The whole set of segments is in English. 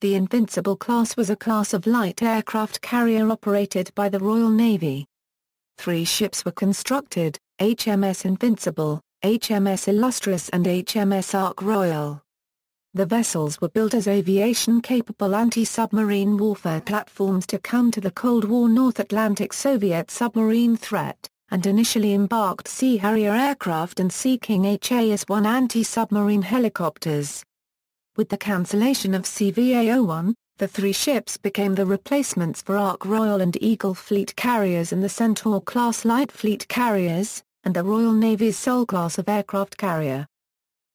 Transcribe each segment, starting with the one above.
The Invincible class was a class of light aircraft carrier operated by the Royal Navy. 3 ships were constructed: HMS Invincible, HMS Illustrious and HMS Ark Royal. The vessels were built as aviation-capable anti-submarine warfare platforms to counter the Cold War North Atlantic Soviet submarine threat, and initially embarked Sea Harrier aircraft and Sea King HAS.1 anti-submarine helicopters. With the cancellation of CVA-01, the 3 ships became the replacements for Ark Royal and Eagle fleet carriers and the Centaur-class light fleet carriers, and the Royal Navy's sole class of aircraft carrier.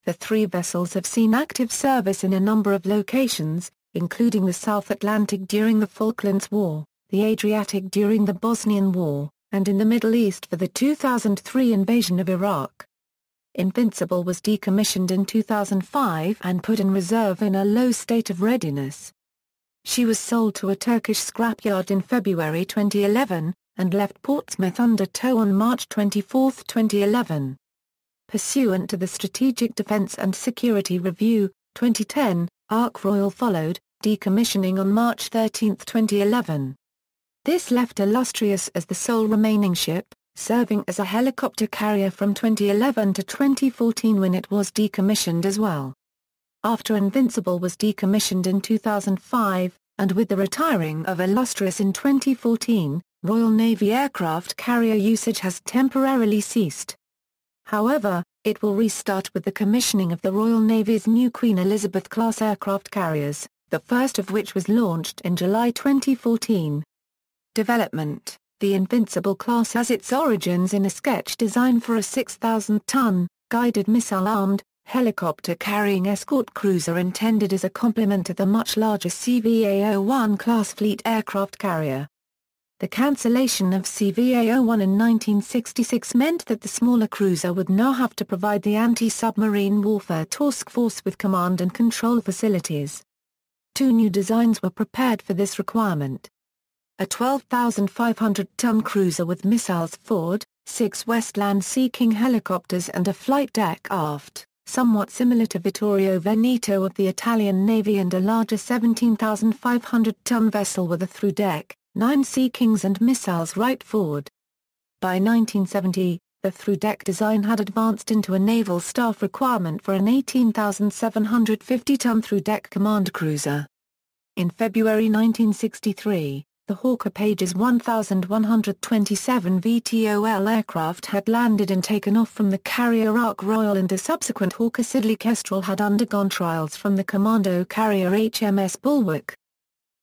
The 3 vessels have seen active service in a number of locations, including the South Atlantic during the Falklands War, the Adriatic during the Bosnian War, and in the Middle East for the 2003 invasion of Iraq. Invincible was decommissioned in 2005 and put in reserve in a low state of readiness. She was sold to a Turkish scrapyard in February 2011, and left Portsmouth under tow on March 24, 2011. Pursuant to the Strategic Defence and Security Review, 2010, Ark Royal followed, decommissioning on March 13, 2011. This left Illustrious as the sole remaining ship, serving as a helicopter carrier from 2011 to 2014 when it was decommissioned as well. After Invincible was decommissioned in 2005, and with the retiring of Illustrious in 2014, Royal Navy aircraft carrier usage has temporarily ceased. However, it will restart with the commissioning of the Royal Navy's new Queen Elizabeth-class aircraft carriers, the first of which was launched in July 2014. Development: The Invincible class has its origins in a sketch design for a 6,000-ton, guided missile-armed, helicopter-carrying escort cruiser intended as a complement to the much larger CVA-01 class fleet aircraft carrier. The cancellation of CVA-01 in 1966 meant that the smaller cruiser would now have to provide the anti-submarine warfare task force with command and control facilities. 2 new designs were prepared for this requirement. A 12,500-ton cruiser with missiles forward, 6 Westland Sea King helicopters and a flight deck aft, somewhat similar to Vittorio Veneto of the Italian Navy, and a larger 17,500-ton vessel with a through-deck, 9 Sea Kings and missiles right forward. By 1970, the through-deck design had advanced into a naval staff requirement for an 18,750-ton through-deck command cruiser. In February 1963, the Hawker Page's 1,127 VTOL aircraft had landed and taken off from the carrier Ark Royal, and a subsequent Hawker Siddeley Kestrel had undergone trials from the commando carrier HMS Bulwark.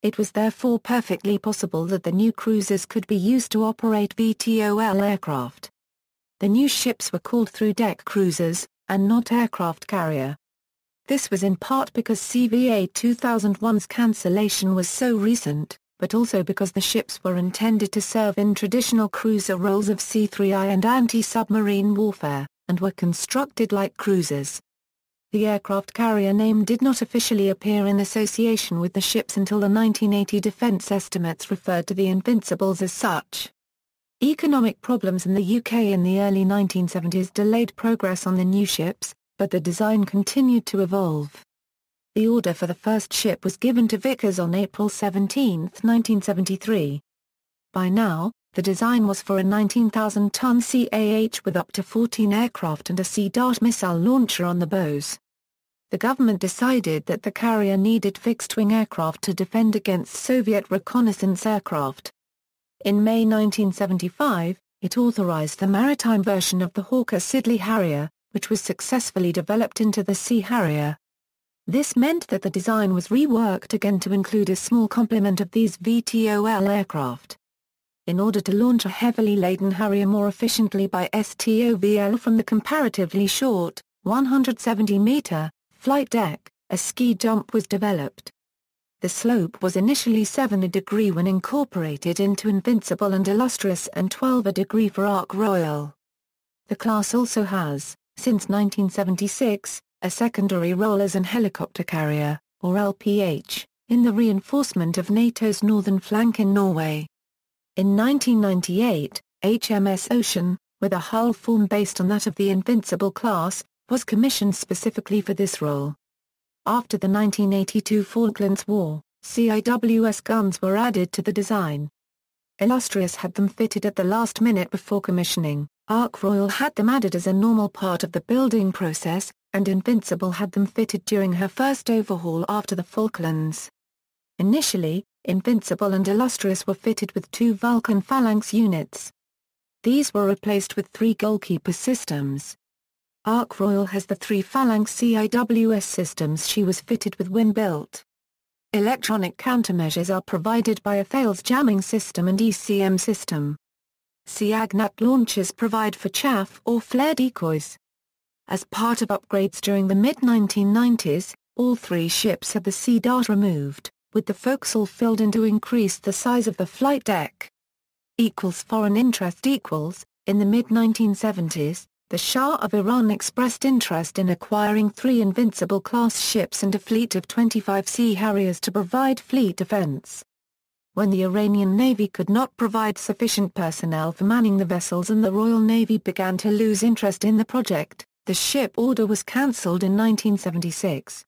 It was therefore perfectly possible that the new cruisers could be used to operate VTOL aircraft. The new ships were called through-deck cruisers, and not aircraft carrier. This was in part because CVA 2001's cancellation was so recent, but also because the ships were intended to serve in traditional cruiser roles of C3I and anti-submarine warfare, and were constructed like cruisers. The aircraft carrier name did not officially appear in association with the ships until the 1980 defense estimates referred to the Invincibles as such. Economic problems in the UK in the early 1970s delayed progress on the new ships, but the design continued to evolve. The order for the first ship was given to Vickers on April 17, 1973. By now, the design was for a 19,000-ton CAH with up to 14 aircraft and a Sea Dart missile launcher on the bows. The government decided that the carrier needed fixed-wing aircraft to defend against Soviet reconnaissance aircraft. In May 1975, it authorized the maritime version of the Hawker Siddeley Harrier, which was successfully developed into the Sea Harrier. This meant that the design was reworked again to include a small complement of these VTOL aircraft. In order to launch a heavily laden Harrier more efficiently by STOVL from the comparatively short, 170-meter, flight deck, a ski jump was developed. The slope was initially 7 degree when incorporated into Invincible and Illustrious, and 12 degree for Ark Royal. The class also has, since 1976, a secondary role as an helicopter carrier, or LPH, in the reinforcement of NATO's northern flank in Norway. In 1998, HMS Ocean, with a hull form based on that of the Invincible class, was commissioned specifically for this role. After the 1982 Falklands War, CIWS guns were added to the design. Illustrious had them fitted at the last minute before commissioning, Ark Royal had them added as a normal part of the building process, and Invincible had them fitted during her first overhaul after the Falklands. Initially, Invincible and Illustrious were fitted with 2 Vulcan phalanx units. These were replaced with 3 goalkeeper systems. Ark Royal has the 3 phalanx CIWS systems she was fitted with when-built. Electronic countermeasures are provided by a Thales jamming system and ECM system. CIAGNAT launchers provide for chaff or flare decoys. As part of upgrades during the mid-1990s, all 3 ships had the sea dart removed, with the forecastle filled in to increase the size of the flight deck. Foreign interest. In the mid-1970s, the Shah of Iran expressed interest in acquiring 3 Invincible-class ships and a fleet of 25 Sea Harriers to provide fleet defense. When the Iranian Navy could not provide sufficient personnel for manning the vessels and the Royal Navy began to lose interest in the project, the ship order was cancelled in 1976.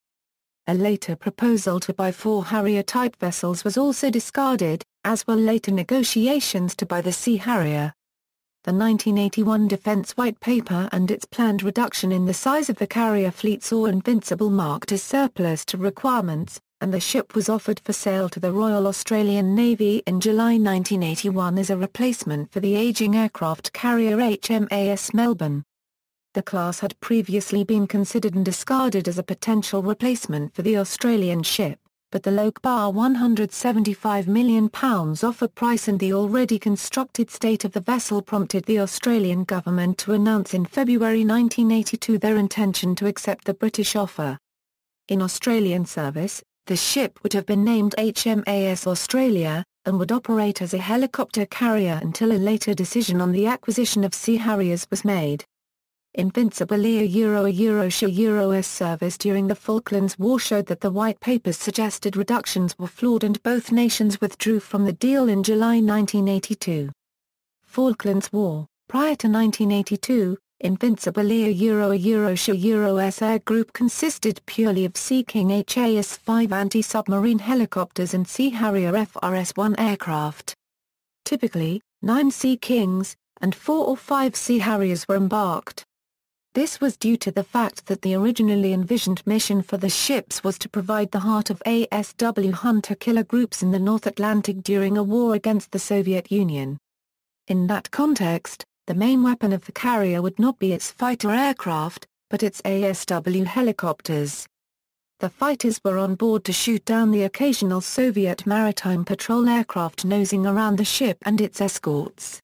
A later proposal to buy 4 Harrier-type vessels was also discarded, as were later negotiations to buy the Sea Harrier. The 1981 Defense White Paper and its planned reduction in the size of the carrier fleet saw Invincible marked as surplus to requirements, and the ship was offered for sale to the Royal Australian Navy in July 1981 as a replacement for the aging aircraft carrier HMAS Melbourne. The class had previously been considered and discarded as a potential replacement for the Australian ship, but the low £175 million offer price and the already constructed state of the vessel prompted the Australian government to announce in February 1982 their intention to accept the British offer. In Australian service, the ship would have been named HMAS Australia, and would operate as a helicopter carrier until a later decision on the acquisition of Sea Harriers was made. Invincible EUR/EUR/EUROS service during the Falklands War showed that the White Paper's suggested reductions were flawed and both nations withdrew from the deal in July 1982. Falklands War. Prior to 1982, Invincible EUR/EUROS Air Group consisted purely of Sea King HAS.5 anti-submarine helicopters and Sea Harrier FRS-1 aircraft. Typically, 9 Sea Kings, and 4 or 5 Sea Harriers were embarked. This was due to the fact that the originally envisioned mission for the ships was to provide the heart of ASW hunter-killer groups in the North Atlantic during a war against the Soviet Union. In that context, the main weapon of the carrier would not be its fighter aircraft, but its ASW helicopters. The fighters were on board to shoot down the occasional Soviet maritime patrol aircraft nosing around the ship and its escorts.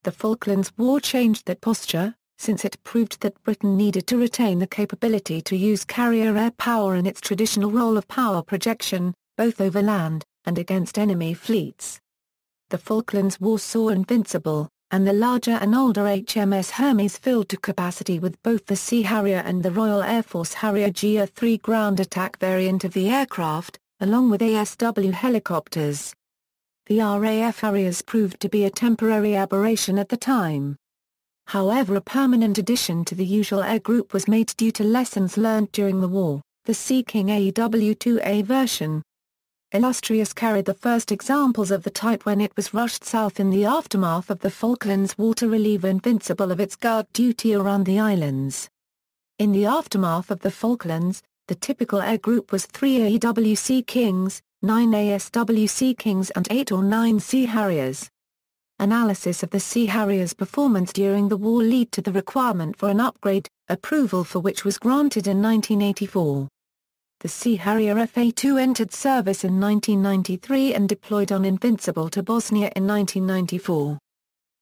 The Falklands War changed that posture, since it proved that Britain needed to retain the capability to use carrier air power in its traditional role of power projection, both over land, and against enemy fleets. The Falklands War saw Invincible, and the larger and older HMS Hermes filled to capacity with both the Sea Harrier and the Royal Air Force Harrier GR-3 ground attack variant of the aircraft, along with ASW helicopters. The RAF Harriers proved to be a temporary aberration at the time. However, a permanent addition to the usual air group was made due to lessons learned during the war, the Sea King AW2A version. Illustrious carried the first examples of the type when it was rushed south in the aftermath of the Falklands War to relieve Invincible of its guard duty around the islands. In the aftermath of the Falklands, the typical air group was 3 AEW Sea Kings, 9 ASW Sea Kings and 8 or 9 Sea Harriers. Analysis of the Sea Harrier's performance during the war led to the requirement for an upgrade, approval for which was granted in 1984. The Sea Harrier FA-2 entered service in 1993 and deployed on Invincible to Bosnia in 1994.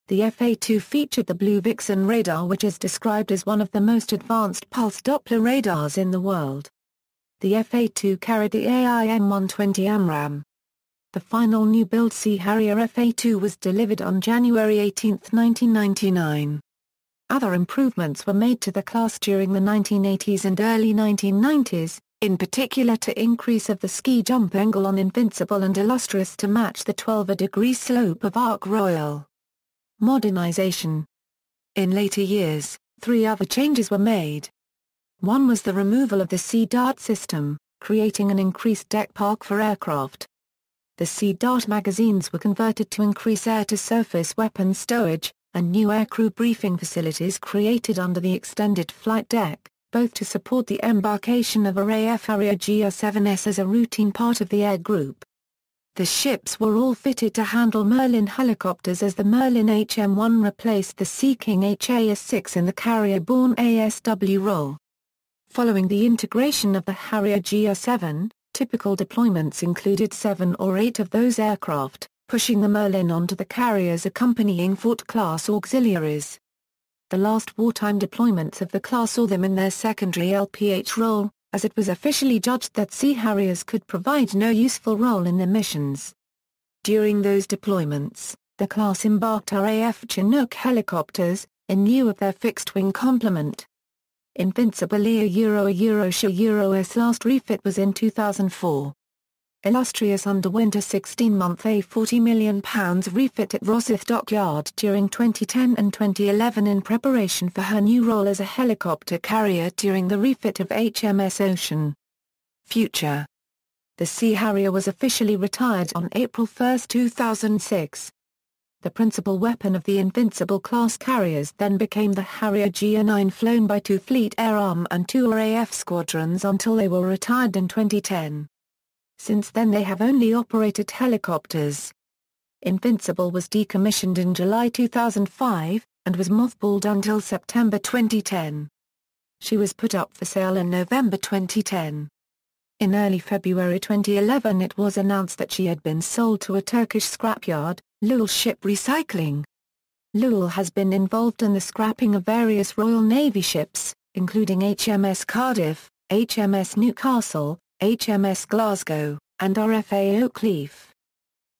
The FA-2 featured the Blue Vixen radar, which is described as one of the most advanced pulse Doppler radars in the world. The FA-2 carried the AIM-120 AMRAAM. The final new-build Sea Harrier FA-2 was delivered on January 18, 1999. Other improvements were made to the class during the 1980s and early 1990s, in particular to increase of the ski jump angle on Invincible and Illustrious to match the 12°-degree slope of Ark Royal. Modernization. In later years, 3 other changes were made. One was the removal of the Sea Dart system, creating an increased deck park for aircraft. The Sea Dart magazines were converted to increase air-to-surface weapons stowage, and new aircrew briefing facilities created under the extended flight deck, both to support the embarkation of a RAF Harrier GR-7S as a routine part of the air group. The ships were all fitted to handle Merlin helicopters as the Merlin HM1 replaced the Sea King HAS.1 in the carrier-borne ASW role. Following the integration of the Harrier GR-7, typical deployments included 7 or 8 of those aircraft, pushing the Merlin onto the carrier's accompanying Fort-class auxiliaries. The last wartime deployments of the class saw them in their secondary LPH role, as it was officially judged that Sea Harriers could provide no useful role in the missions. During those deployments, the class embarked RAF Chinook helicopters, in lieu of their fixed-wing complement. Invincible Euro's last refit was in 2004. Illustrious underwent a 16-month £40 million refit at Rosyth Dockyard during 2010 and 2011 in preparation for her new role as a helicopter carrier during the refit of HMS Ocean. Future. The Sea Harrier was officially retired on April 1, 2006. The principal weapon of the Invincible class carriers then became the Harrier GR-9, flown by 2 Fleet Air Arm and 2 RAF squadrons until they were retired in 2010. Since then they have only operated helicopters. Invincible was decommissioned in July 2005, and was mothballed until September 2010. She was put up for sale in November 2010. In early February 2011 it was announced that she had been sold to a Turkish scrapyard, Lul Ship Recycling. Lul has been involved in the scrapping of various Royal Navy ships, including HMS Cardiff, HMS Newcastle, HMS Glasgow, and RFA Oakleaf.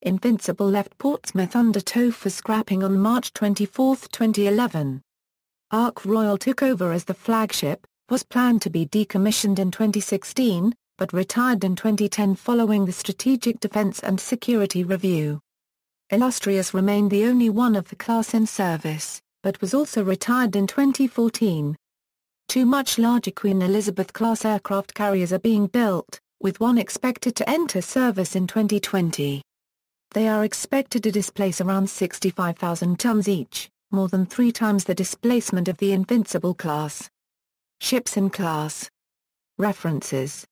Invincible left Portsmouth under tow for scrapping on March 24, 2011. Ark Royal took over as the flagship, was planned to be decommissioned in 2016, but retired in 2010 following the Strategic Defence and Security Review. Illustrious remained the only one of the class in service, but was also retired in 2014. 2 much larger Queen Elizabeth-class aircraft carriers are being built, with one expected to enter service in 2020. They are expected to displace around 65,000 tons each, more than 3 times the displacement of the Invincible class. Ships in class. References